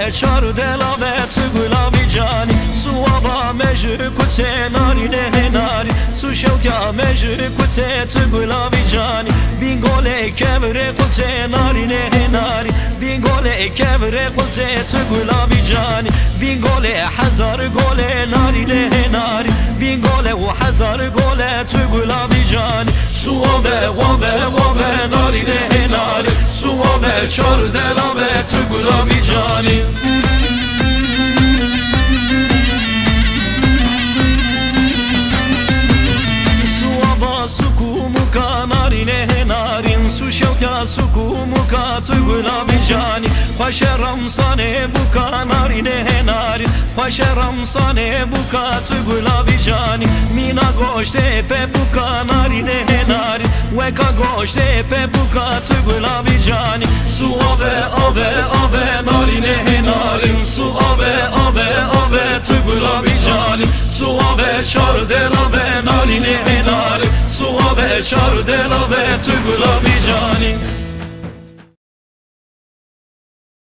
ve çar delave tu gulavi cani Suava mejü kutse narine henari Su şevtya mejü kutse tu gulavi cani Bingole kevre kutse narine henari Bingole kevre kutse tu gulavi cani Bingole hazar gole narine henari Bingole u hazar gole tu gulavi cani Suave wave wave narine henari Suave çar delave tu gulavi cani Sukumu narine henarin su şevtya sukumu tu gulavi cani Khoşeram sane buka narine henarin Khoşeram sane buka tu gulavi cani Mina goşte pe buka narine henarin Veka goşte pe buka tu gulavi cani Su ave ave ave narine henarin Su ave ave ave tu gulavi cani Su ave çar delave narine henarin Suave çar delave tu gulavi cani